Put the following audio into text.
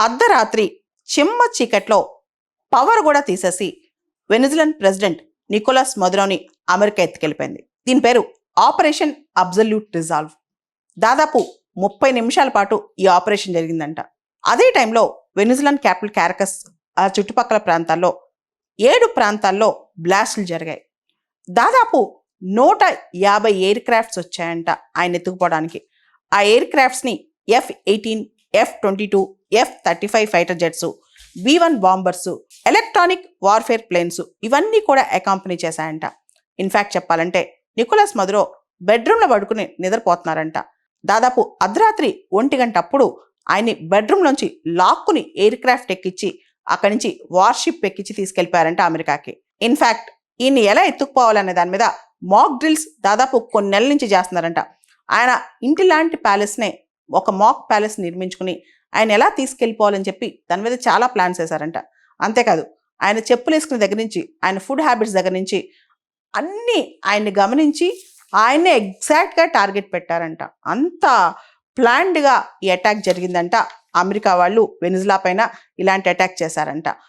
అర్ధరాత్రి చిమ్మ చీకట్లో పవర్ కూడా తీసేసి వెనిజులన్ ప్రెసిడెంట్ నికోలస్ మదురోని అమెరికా ఎత్తుకెళ్ళిపోయింది. దీని పేరు ఆపరేషన్ అబ్సల్యూట్ రిజాల్వ్. దాదాపు 30 నిమిషాల పాటు ఈ ఆపరేషన్ జరిగిందంట. అదే టైంలో వెనిజులన్ క్యాపిటల్ క్యారకస్ ఆ చుట్టుపక్కల ప్రాంతాల్లో 7 ప్రాంతాల్లో బ్లాస్టులు జరిగాయి. దాదాపు 150 ఎయిర్ క్రాఫ్ట్స్ వచ్చాయంట ఆయన ఎత్తుకుపోవడానికి. ఆ ఎయిర్ క్రాఫ్ట్స్ని F-18, F-22, F-35 fighter jets, B-1 bombers, electronic warfare planes ఇవన్నీ కూడా అకాంపనీ చేశాయంట. ఇన్ఫ్యాక్ట్ చెప్పాలంటే నికోలస్ మదురో బెడ్రూమ్లో పడుకుని నిద్రపోతున్నారంట. దాదాపు అర్ధరాత్రి 1 గంట అప్పుడు ఆయన్ని బెడ్రూమ్లోంచి లాక్కుని ఎయిర్ క్రాఫ్ట్ ఎక్కించి అక్కడి నుంచి వార్షిప్ ఎక్కించి తీసుకెళ్లిపోయారంట అమెరికాకి. ఇన్ఫ్యాక్ట్ ఈయన్ని ఎలా ఎత్తుకుపోవాలనే దాని మీద మాక్ డ్రిల్స్ దాదాపు కొన్ని నెలల నుంచి చేస్తున్నారంట. ఆయన ఇంటి లాంటి ప్యాలెస్నే ఒక మాక్ ప్యాలెస్ నిర్మించుకుని ఆయన ఎలా తీసుకెళ్ళిపోవాలని చెప్పి దాని మీద చాలా ప్లాన్స్ వేశారంట. అంతేకాదు ఆయన చెప్పులు వేసుకునే దగ్గర నుంచి ఆయన ఫుడ్ హ్యాబిట్స్ దగ్గర నుంచి అన్నీ ఆయన్ని గమనించి ఆయన్నే ఎగ్జాక్ట్గా టార్గెట్ పెట్టారంట. అంత ప్లాన్డ్గా ఈ అటాక్ జరిగిందంట. అమెరికా వాళ్ళు వెనిజులా పైన ఇలాంటి అటాక్ చేశారంట.